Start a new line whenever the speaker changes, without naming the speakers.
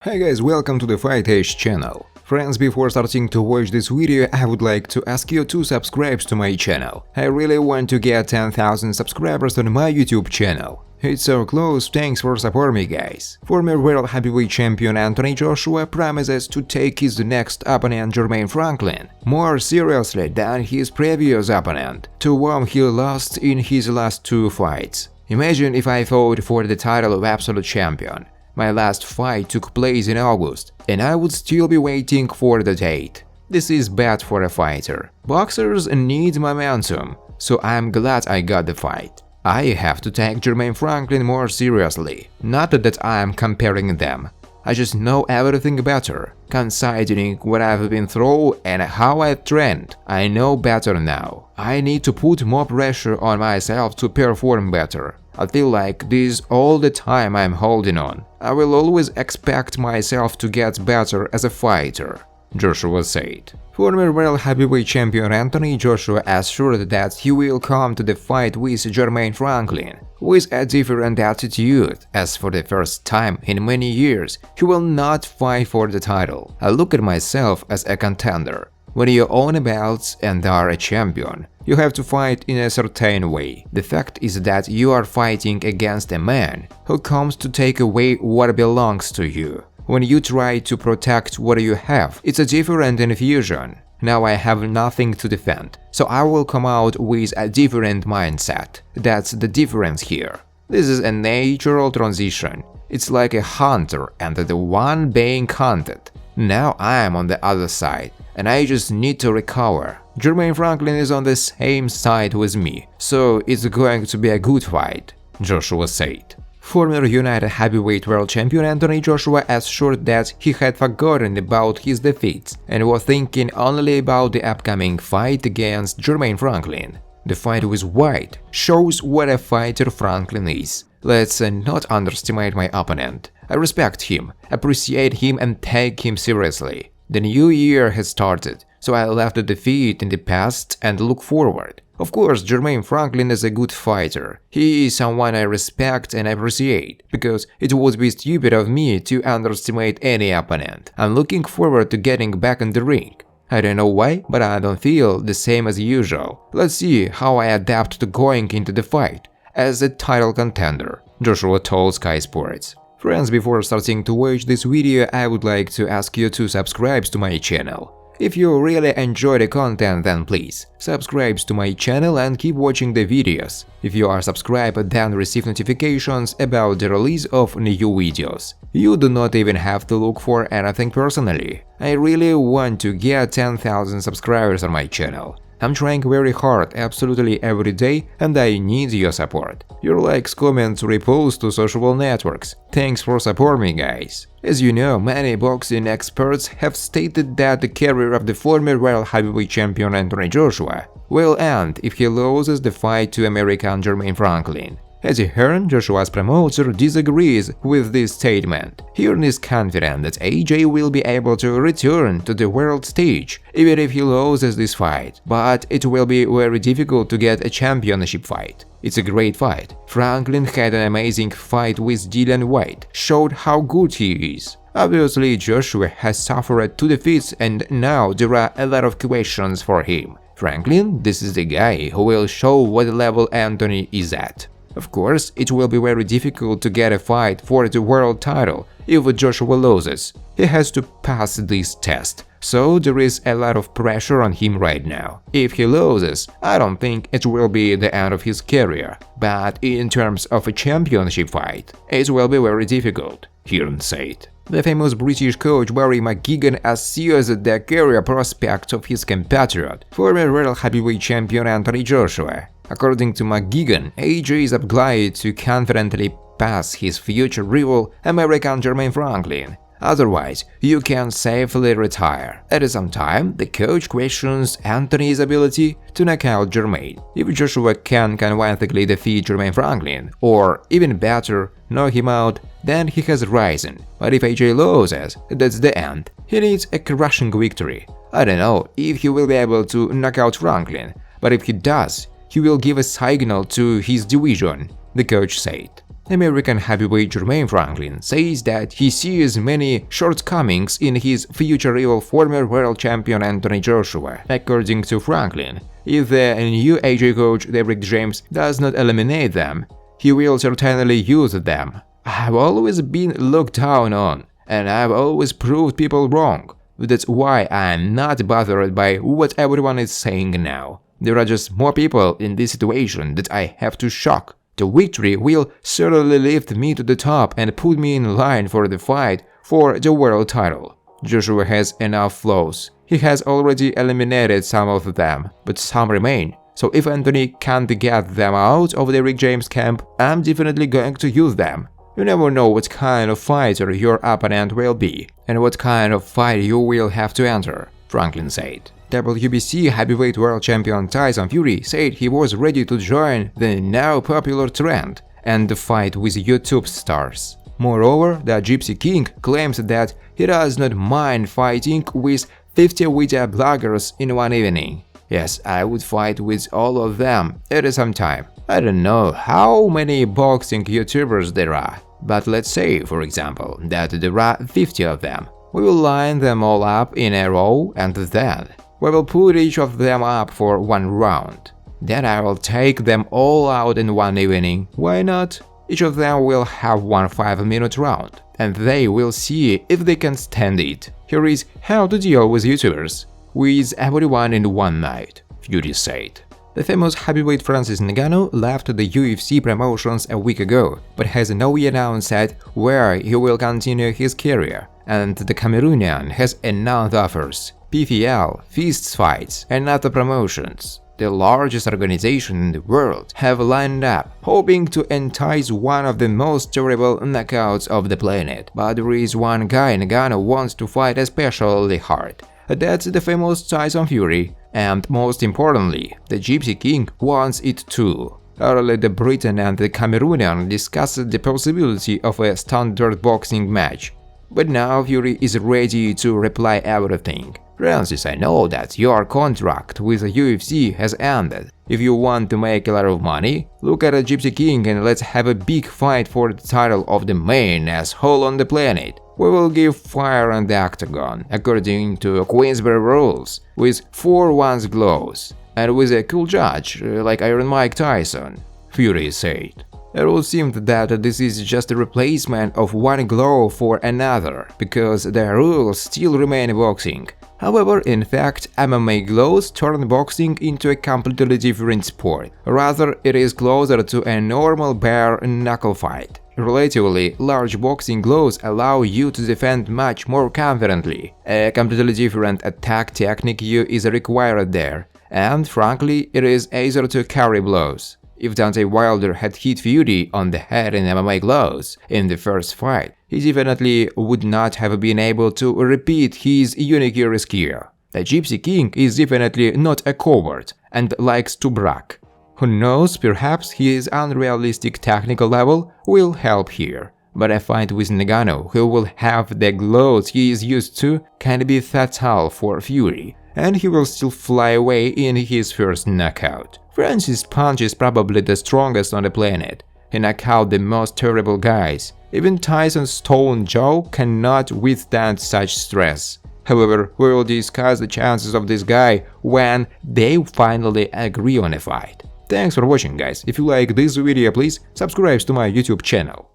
Hey guys, welcome to the Fight Edge channel. Friends, before starting to watch this video, I would like to ask you to subscribe to my channel. I really want to get 10,000 subscribers on my YouTube channel. It's so close, thanks for supporting me guys. Former World Heavyweight Champion Anthony Joshua promises to take his next opponent Jermaine Franklin more seriously than his previous opponent, to whom he lost in his last two fights. Imagine if I fought for the title of Absolute Champion. My last fight took place in August, and I would still be waiting for the date. This is bad for a fighter. Boxers need momentum, so I'm glad I got the fight. I have to take Jermaine Franklin more seriously. Not that I'm comparing them. I just know everything better. Considering what I've been through and how I've trained, I know better now. I need to put more pressure on myself to perform better. I feel like this all the time I'm holding on. I will always expect myself to get better as a fighter, Joshua said. Former World Heavyweight Champion Anthony Joshua assured that he will come to the fight with Jermaine Franklin with a different attitude, as for the first time in many years, he will not fight for the title. I look at myself as a contender. When you own a belt and are a champion, you have to fight in a certain way. The fact is that you are fighting against a man who comes to take away what belongs to you. When you try to protect what you have, it's a different infusion. Now I have nothing to defend, so I will come out with a different mindset. That's the difference here. This is a natural transition. It's like a hunter and the one being hunted. Now I am on the other side, and I just need to recover. Jermaine Franklin is on the same side with me, so it's going to be a good fight, Joshua said. Former United Heavyweight World Champion Anthony Joshua assured that he had forgotten about his defeats and was thinking only about the upcoming fight against Jermaine Franklin. The fight with White shows what a fighter Franklin is. Let's not underestimate my opponent. I respect him, appreciate him and take him seriously. The new year has started, so I left the defeat in the past and look forward. Of course, Jermaine Franklin is a good fighter. He is someone I respect and appreciate, because it would be stupid of me to underestimate any opponent. I'm looking forward to getting back in the ring. I don't know why, but I don't feel the same as usual. Let's see how I adapt to going into the fight as a title contender, Joshua told Sky Sports. Friends, before starting to watch this video, I would like to ask you to subscribe to my channel. If you really enjoy the content, then please subscribe to my channel and keep watching the videos. If you are subscribed, then receive notifications about the release of new videos. You do not even have to look for anything personally. I really want to get 10,000 subscribers on my channel. I'm trying very hard absolutely every day, and I need your support. Your likes, comments, reposts to social networks. Thanks for supporting me, guys. As you know, many boxing experts have stated that the career of the former World Heavyweight Champion Anthony Joshua will end if he loses the fight to American Jermaine Franklin. As you heard, Joshua's promoter disagrees with this statement. He is confident that AJ will be able to return to the world stage even if he loses this fight, but it will be very difficult to get a championship fight. It's a great fight. Franklin had an amazing fight with Dillian Whyte, showed how good he is. Obviously, Joshua has suffered 2 defeats and now there are a lot of questions for him. Franklin, this is the guy who will show what level Anthony is at. Of course, it will be very difficult to get a fight for the world title if Joshua loses. He has to pass this test, so there is a lot of pressure on him right now. If he loses, I don't think it will be the end of his career, but in terms of a championship fight, it will be very difficult, Hearn said. The famous British coach Barry McGuigan assures the career prospects of his compatriot, former World Heavyweight Champion Anthony Joshua. According to McGuigan, AJ is obliged to confidently pass his future rival, American Jermaine Franklin. Otherwise, you can safely retire. At the same time, the coach questions Anthony's ability to knock out Jermaine. If Joshua can convincingly defeat Jermaine Franklin, or even better, knock him out, then he has risen. But if AJ loses, that's the end. He needs a crushing victory. I don't know if he will be able to knock out Franklin, but if he does, he will give a signal to his division, the coach said. American heavyweight Jermaine Franklin says that he sees many shortcomings in his future rival former world champion Anthony Joshua. According to Franklin, if the new AJ coach Derrick James does not eliminate them, he will certainly use them. I've always been looked down on, and I've always proved people wrong. That's why I'm not bothered by what everyone is saying now. There are just more people in this situation that I have to shock. The victory will certainly lift me to the top and put me in line for the fight for the world title. Joshua has enough flaws. He has already eliminated some of them, but some remain. So if Anthony can't get them out of the Rick James camp, I'm definitely going to use them. You never know what kind of fighter your opponent will be, and what kind of fight you will have to enter, Franklin said. WBC heavyweight world champion Tyson Fury said he was ready to join the now popular trend and fight with YouTube stars. Moreover, the Gypsy King claims that he does not mind fighting with 50 video bloggers in one evening. Yes, I would fight with all of them at some time. I don't know how many boxing YouTubers there are, but let's say, for example, that there are 50 of them. We will line them all up in a row and then we will put each of them up for one round. Then I will take them all out in one evening. Why not? Each of them will have one 5-minute round, and they will see if they can stand it. Here is how to deal with YouTubers. With everyone in one night, Fury said. The famous heavyweight Francis Ngannou left the UFC promotions a week ago, but has now announced where he will continue his career, and the Cameroonian has announced offers. PFL, Fists Fights, and other promotions, the largest organization in the world, have lined up, hoping to entice one of the most terrible knockouts of the planet. But there is one guy Ngannou wants to fight especially hard. That's the famous Tyson Fury, and most importantly, the Gypsy King wants it too. Earlier, the Briton and the Cameroonian discussed the possibility of a standard boxing match. But now Fury is ready to reply everything. Francis, I know that your contract with the UFC has ended. If you want to make a lot of money, look at a Gypsy King and let's have a big fight for the title of the main asshole on the planet. We will give fire on the octagon, according to Queensberry rules, with 4-1 gloves, and with a cool judge like Iron Mike Tyson, Fury said. It would seem that this is just a replacement of one glove for another, because the rules still remain boxing. However, in fact, MMA gloves turn boxing into a completely different sport. Rather, it is closer to a normal bare-knuckle fight. Relatively large boxing gloves allow you to defend much more confidently. A completely different attack technique is required there, and frankly, it is easier to carry blows. If Deontay Wilder had hit Fury on the head in MMA gloves in the first fight, he definitely would not have been able to repeat his unique skill. The Gypsy King is definitely not a coward and likes to brag. Who knows, perhaps his unrealistic technical level will help here. But a fight with Ngannou, who will have the gloves he is used to, can be fatal for Fury, and he will still fly away in his first knockout. Francis' punch is probably the strongest on the planet. He knocked out the most terrible guys. Even Tyson's stone jaw cannot withstand such stress. However, we will discuss the chances of this guy when they finally agree on a fight. Thanks for watching, guys. If you like this video, please subscribe to my YouTube channel.